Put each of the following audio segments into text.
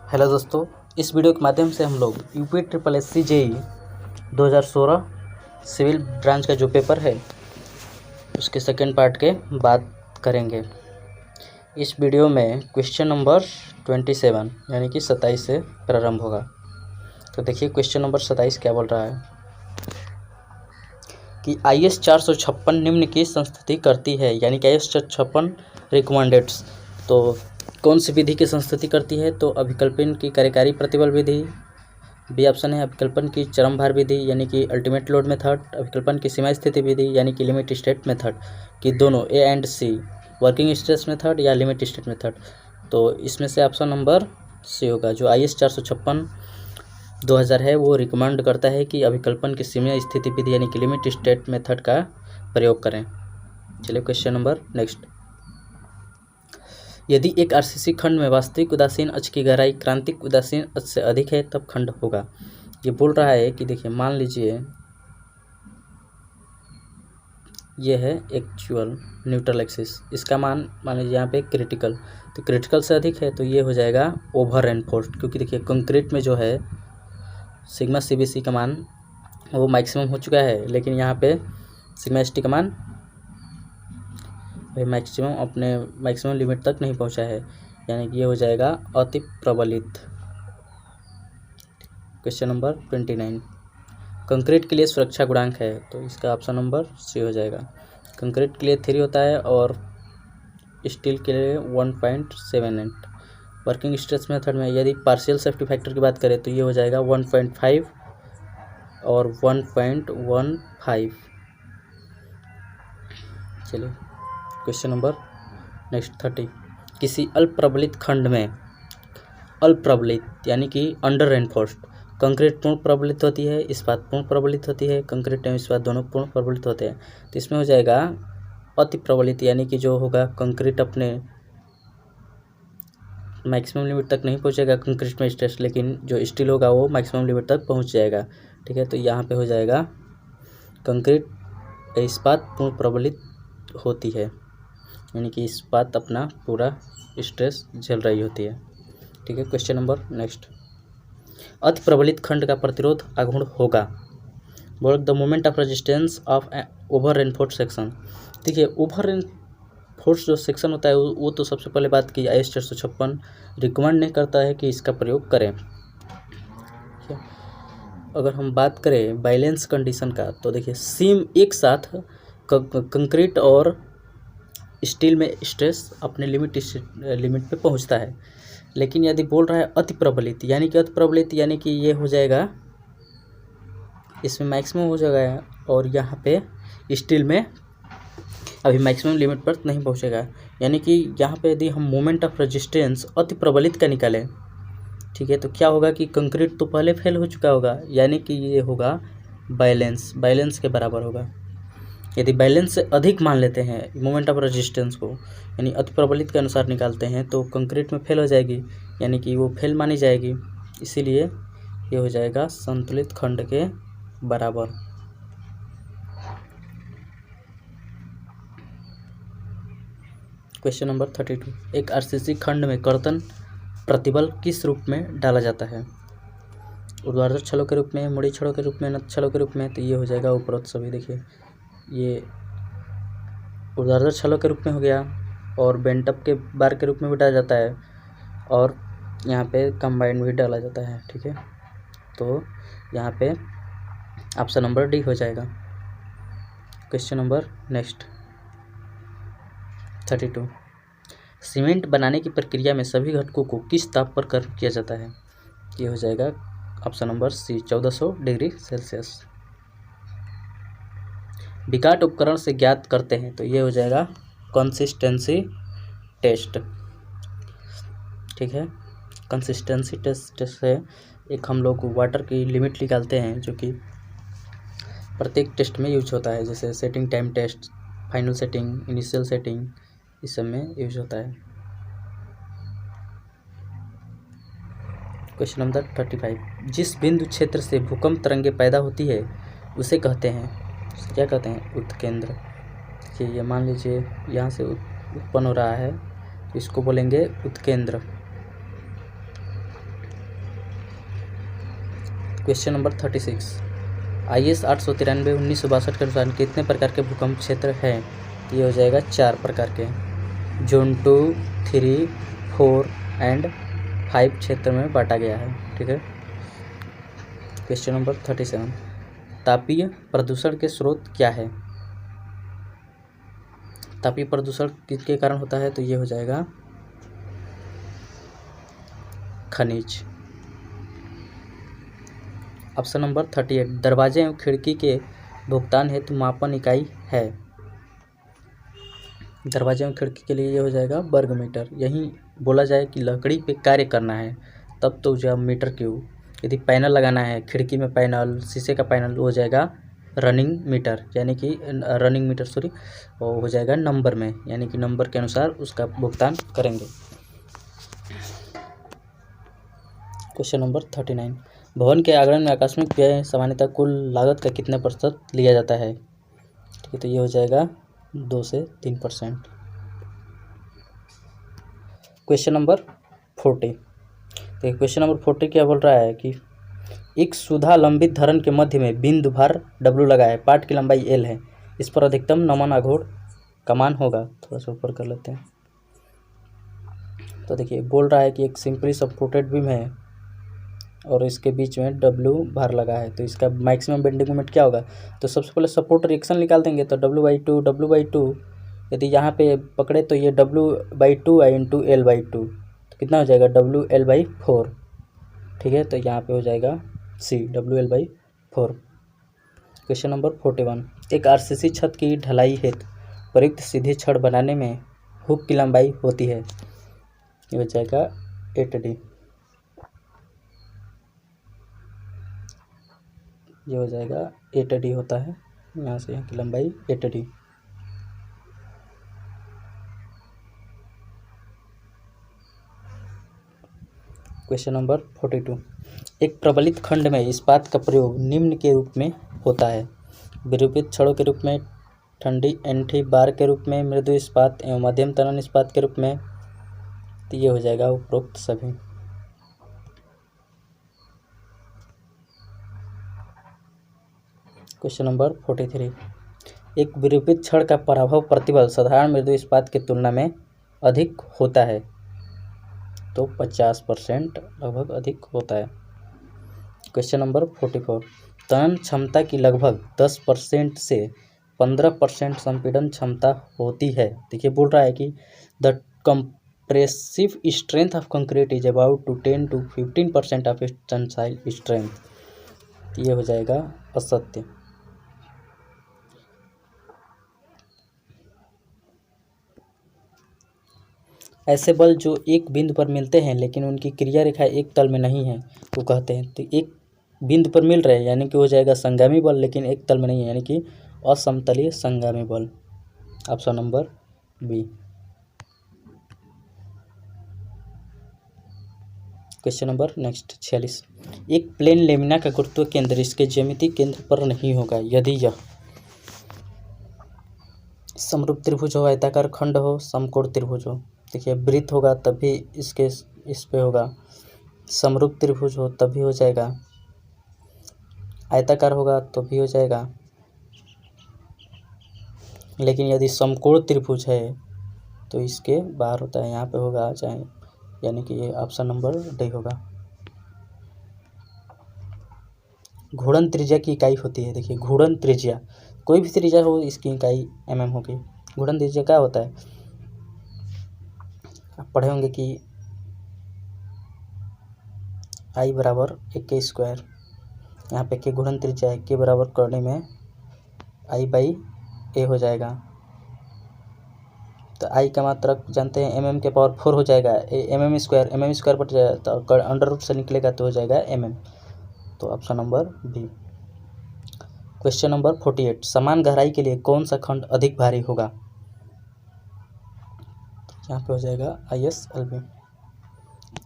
Hello दोस्तों, इस video के माध्यम से हम लोग UP triple S C JE 2016 civil branch का जो पेपर है उसके सेकेंड पार्ट के बात करेंगे। इस वीडियो में क्वेश्चन नंबर 27 यानी कि 27 से प्रारंभ होगा। तो देखिए क्वेश्चन नंबर 27 क्या बोल रहा है कि IS 456 निम्न की संस्तुति करती है, यानी कि IS 456 रिकमेंडेड्स। तो कौन सी विधि की संस्तुति करती है? तो अभिकल्पन की कार्यकारी प्रतिबल विधि, बी ऑप्शन है अभिकल्पन की चरम भार विधि यानी कि अल्टीमेट लोड मेथड, अभिकल्पन की सीमा स्थिति विधि यानी कि लिमिट स्टेट मेथड, कि दोनों A and C, working stress method या लिमिट स्टेट मेथड। तो इसमें से ऑप्शन नंबर सी होगा। जो IS 456 2000 है वो रिकमेंड करता है कि अभिकल्पन की सीमा स्थिति विधि यानी कि लिमिट स्टेट मेथड का प्रयोग करें। चलिए क्वेश्चन नंबर नेक्स्ट। यदि एक RCC खंड में वास्तविक उदासीन अक्ष की गहराई क्रांतिक उदासीन अक्ष से अधिक है तब खंड होगा। ये बोल रहा है कि देखिए मान लीजिए ये है एक्चुअल न्यूट्रल एक्सिस, इसका मान लीजिए यहाँ पे क्रिटिकल, तो क्रिटिकल से अधिक है तो ये हो जाएगा ओवर रेनफोर्स्ड, क्योंकि देखिए कंक्रीट में जो है सिग्मा CBC का मान वो मैक्सिमम हो चुका है, लेकिन यहाँ पे सिग्मा ST का मान मैक्सिमम अपने मैक्सिमम लिमिट तक नहीं पहुँचा है, यानी कि ये हो जाएगा अति प्रबलित। Question number 29। कंक्रीट के लिए सुरक्षा गुणांक है, तो इसका ऑप्शन नंबर सी हो जाएगा। कंक्रीट के लिए 3 होता है और स्टील के लिए 1.78। वर्किंग स्ट्रेस मेथड में यदि पार्शियल सेफ्टी फैक्टर की बात करें तो ये हो जाएगा 1.5 और 1.15। चलिए क्वेश्चन नंबर नेक्स्ट 30। किसी अल्प प्रबलित खंड में, अल्प प्रबलित यानी कि अंडर रेनफोर्स्ड, कंक्रीट पूर्ण प्रबलित होती है, इस्पात पूर्ण प्रबलित होती है, कंक्रीट एवं इस्पात दोनों पूर्ण प्रबलित होते हैं। तो इसमें हो जाएगा अति प्रबलित, यानी कि जो होगा कंक्रीट अपने मैक्सिमम लिमिट तक नहीं पहुंचेगा कंक्रीट में स्ट्रेस, लेकिन जो स्टील होगा वो मैक्सिमम लिमिट तक पहुंच जाएगा। ठीक है, तो यहाँ पे हो जाएगा कंक्रीट इस्पात पूर्ण प्रबलित होती है, यानी कि इस्पात अपना पूरा स्ट्रेस झेल रही होती है। ठीक है, क्वेश्चन नंबर नेक्स्ट। अति प्रबलित खंड का प्रतिरोध अगुण होगा। बोल the moment of resistance of over reinforced section. देखिए ओवर रेनफोर्स्ड जो सेक्शन होता है वो तो सबसे पहले बात की IS 456 रिकमेंड नहीं करता है कि इसका प्रयोग करें। अगर हम बात करें बैलेंस कंडीशन का, तो देखिए सीम एक साथ कंक्रीट और स्टील में स्ट्रेस अपने लिमिट पे पहुंचता है, लेकिन यदि बोल रहा है अति प्रबलित, यानी कि अति प्रबलित यानी कि ये हो जाएगा इसमें मैक्सिमम हो जाएगा और यहाँ पे स्टील में अभी मैक्सिमम लिमिट पर नहीं पहुँचेगा, यानी कि यहाँ पे यदि हम मोमेंट ऑफ रेजिस्टेंस अति प्रबलित का निकालें, ठीक है, तो क्या होगा कि कंक्रीट तो पहले फेल हो चुका होगा, यानी कि ये होगा बैलेंस के बराबर होगा। यदि बैलेंस से अधिक मान लेते हैं मोमेंट ऑफ रेजिस्टेंस को, यानी अति प्रबलित के अनुसार निकालते हैं, तो कंक्रीट में फेल हो जाएगी, यानी कि वो फेल मानी जाएगी, इसीलिए ये हो जाएगा संतुलित खंड के बराबर। Question number 32। एक RCC खंड में कर्तन प्रतिबल किस रूप में डाला जाता है? ऊर्ध्वाधर छलों के रूप में, मुड़ी छड़ों के रूप में, नत छलों के रूप में। तो ये हो जाएगा उपरोक्त सभी। देखिए ये ऊर्ध्वाधर छलों के रूप में हो गया और बेंटअप के बार के रूप में भी डाला जाता है और यहाँ पे कंबाइंड भी डाला जाता है। ठीक है, तो यहाँ पे ऑप्शन नंबर डी हो जाएगा। Question number next 32। सीमेंट बनाने की प्रक्रिया में सभी घटकों को किस ताप पर गर्म किया जाता है? ये हो जाएगा option number C 1400 degree Celsius. Vicat उपकरण से ज्ञात करते हैं, तो ये हो जाएगा कंसिस्टेंसी टेस्ट। ठीक है, कंसिस्टेंसी टेस्ट से एक हम लोग वाटर की लिमिट निकालते हैं, जो कि प्रत्येक टेस्ट में यूज होता है, जैसे setting time test, final setting, initial setting, इस सब में यूज होता है। Question number 35। जिस बिंदु क्षेत्र से भूकंप तरंगे पैदा होती है उसे कहते हैं, क्या कहते हैं? उत्केंद्र। ये मान लीजिए यहाँ से उत्पन्न हो रहा है, तो इसको बोलेंगे उत्केंद्र। क्वेश्चन नंबर 36, IS 893 1962 के अनुसार कितने प्रकार के भूकंप क्षेत्र हैं? तो ये हो जाएगा 4 प्रकार के, जोन 2, 3, 4 एंड 5 क्षेत्र में बांटा गया है। ठीक है। क्वेश्चन नंबर 37, तापीय प्रदूषण के स्रोत क्या है? तापीय प्रदूषण किसके कारण होता है? तो ये हो जाएगा खनिज। ऑप्शन नंबर 38, दरवाजे एवं खिड़की के भुगतान हेतु मापन इकाई है? दरवाजे एवं खिड़की के लिए ये हो जाएगा वर्ग मीटर। यहीं बोला जाए कि लकड़ी पे कार्य करना है तब तो जो मीटर क्यूब, यदि पैनल लगाना है, खिड़की में पैनल, शीशे का पैनल, हो जाएगा रनिंग मीटर, यानी कि रनिंग मीटर सॉरी, वो हो जाएगा नंबर में, यानी कि नंबर के अनुसार उसका भुगतान करेंगे। क्वेश्चन नंबर 39, भवन के आंगन में आकस्मिक व्यय सामान्यतः कुल लागत का कितने प्रतिशत लिया जाता है? ठीक है, तो ये हो जाएगा 2 से 3%। क्वेश्चन नंबर 40, देखिए क्वेश्चन नंबर 40 क्या बोल रहा है कि एक सुधा लंबित धरण के मध्य में बिंदु भार W लगा है, पाट की लंबाई L है, इस पर अधिकतम नमन आघूर्ण का मान होगा। थोड़ा सा ऊपर कर लेते हैं। तो देखिए बोल रहा है कि एक सिंपली सपोर्टेड बीम है और इसके बीच में W भार लगा है, तो इसका मैक्सिमम बेंडिंग मोमेंट क्या होगा? तो सबसे पहले सपोर्ट रिएक्शन निकाल देंगे, तो W/2 यदि यहाँ पे पकड़े तो ये W/2 इंटू L/2, तो कितना हो जाएगा? WL/4। ठीक है, तो यहाँ पे हो जाएगा C, WL/4। क्वेश्चन नंबर 41, एक RCC छत की ढलाई हेतु प्रयुक्त सीधी छड़ बनाने में हुक की लंबाई होती है? ये हो जाएगा 8D। ये हो जाएगा 8D होता है, यहाँ से यहाँ की लंबाई 8D। क्वेश्चन नंबर 42, एक प्रबलित खंड में इस्पात का प्रयोग निम्न के रूप में होता है? विरूपित छड़ों के रूप में, ठंडी एंटी बार के रूप में, मृदु इस्पात एवं मध्यम तनन इस्पात के रूप में। तो ये हो जाएगा उपरोक्त सभी। क्वेश्चन नंबर 43, एक विरूपित छड़ का पराभव प्रतिबल साधारण मृदु इस्पात की तुलना में अधिक होता है? तो 50% लगभग अधिक होता है। क्वेश्चन नंबर 44, तनन क्षमता की लगभग 10% से 15% संपीड़न क्षमता होती है। देखिए बोल रहा है कि the compressive strength of concrete is about two 10 to 15% of its tensile strength. ये हो जाएगा असत्य। ऐसे बल जो एक बिंदु पर मिलते हैं लेकिन उनकी क्रिया रेखा एक तल में नहीं है वो कहते हैं। तो एक बिंदु पर मिल रहे हैं यानी कि हो जाएगा संगामी बल, लेकिन एक तल में नहीं है, यानी कि असमतलीय संगामी बल। Option number B. Question number next 46, एक प्लेन लेमिना का गुरुत्व केंद्र इसके ज्यामितीय केंद्र पर नहीं होगा यदि यह समरूप त्रिभुज हो, आयताकार खंड हो, समकोण त्रिभुज हो। देखिए वृत्त होगा तभी इसके इस पे होगा, समरूप त्रिभुज हो तभी हो जाएगा, आयताकार होगा तो भी हो जाएगा, लेकिन यदि समकोण त्रिभुज है तो इसके बाहर होता है, यहाँ पे होगा चाहे, यानी कि ये ऑप्शन नंबर डी होगा। घूर्णन त्रिज्या की इकाई होती है। देखिए घूर्णन त्रिज्या, कोई भी त्रिज्या हो इसकी इकाई mm होगी। घूर्णन त्रिज्या क्या होता है? आप पढ़े होंगे कि I बराबर AK स्क्वायर, यहाँ पे के घूर्णन त्रिज्या है, के बराबर करने में I/a हो जाएगा। तो I का मात्रक जानते हैं mm के पावर 4 हो जाएगा, mm स्क्वायर बट जाएगा तो अंडर रूट से निकलेगा तो हो जाएगा mm। तो option number B. Question number 48, समान गहराई के लिए कौन सा खंड अधिक भारी होगा? यहाँ पे हो जाएगा ISLB।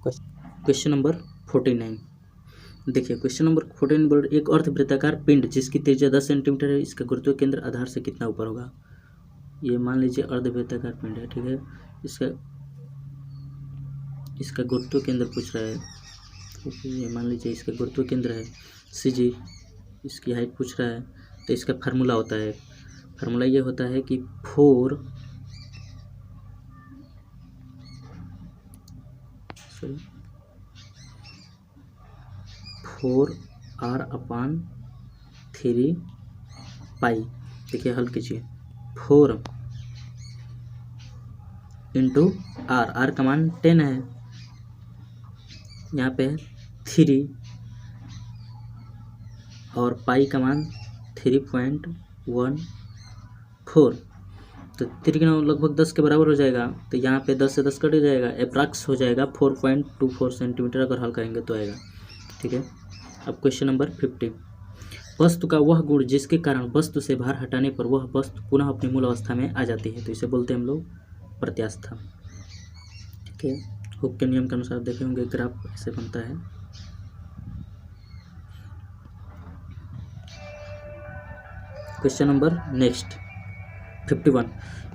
क्वेश्चन नंबर 49, देखिए क्वेश्चन नंबर 49 बोल एक अर्धवृत्ताकार पिंड जिसकी त्रिज्या 10 सेंटीमीटर है, इसका गुरुत्व केंद्र आधार से कितना ऊपर होगा? ये मान लीजिए अर्धवृत्ताकार पिंड है, ठीक है, इसका गुरुत्व केंद्र पूछ रहा है, ये मान लीजिए इसका गुरुत्व केंद्र है, CG, इसकी हाइट पूछ रहा है, तो इसका फार्मूला होता है, फार्मूला ये होता है कि 4r/3 पाई। देखिए हल कीजिए, 4 इंटू r का मान 10 है, यहाँ पे 3 और पाई का मान 3.14, तो 3 लगभग 10 के बराबर हो जाएगा, तो यहाँ पे 10 से 10 कट जाएगा, अप्रॉक्स हो जाएगा 4.24 सेंटीमीटर अगर हल करेंगे तो आएगा। ठीक है। अब क्वेश्चन नंबर 50, वस्तु का वह गुण जिसके कारण वस्तु से भार हटाने पर वह वस्तु पुनः अपनी मूल अवस्था में आ जाती है, तो इसे बोलते हैं हम लोग प्रत्यास्था। ठीक है। हुक के नियम के अनुसार देखे होंगे ग्राफ ऐसे बनता है। क्वेश्चन नंबर नेक्स्ट 51,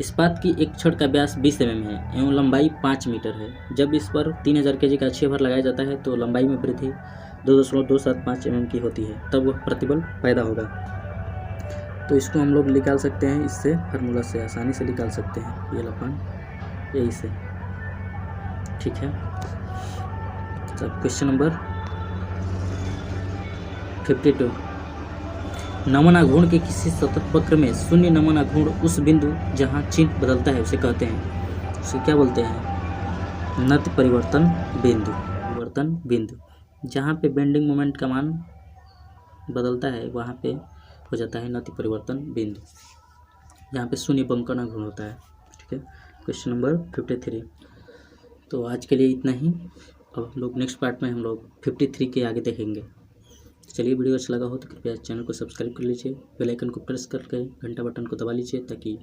इस्पात की एक छड़ का व्यास 20 mm है एवं लंबाई 5 मीटर है। जब इस पर 3000 kg का अक्षय भार लगाया जाता है तो लंबाई में वृद्धि 2.275 mm की होती है, तब वह प्रतिबल पैदा होगा। तो इसको हम लोग निकाल सकते हैं, इससे फार्मूला से आसानी से निकाल सकते हैं, ये लपन यही से। ठीक है। तो क्वेश्चन नंबर 52, नमूना घूर्ण के किसी सतत वक्र में शून्य नमूना घूर्ण उस बिंदु जहां चिन्ह बदलता है उसे कहते हैं, उसे क्या बोलते हैं? नति परिवर्तन बिंदु। परिवर्तन बिंदु, जहां पे बेंडिंग मोमेंट का मान बदलता है वहां पे हो जाता है नति परिवर्तन बिंदु, जहाँ पे शून्य बंकन घूर्ण होता है। ठीक है। क्वेश्चन नंबर 53, तो आज के लिए इतना ही। अब हम लोग नेक्स्ट पार्ट में हम लोग 53 के आगे देखेंगे। चलिए, वीडियो अच्छा लगा हो तो कृपया चैनल को सब्सक्राइब कर लीजिए, बेल आइकन को प्रेस करके घंटा बटन को दबा लीजिए ताकि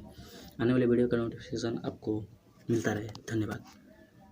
आने वाले वीडियो का नोटिफिकेशन आपको मिलता रहे। धन्यवाद।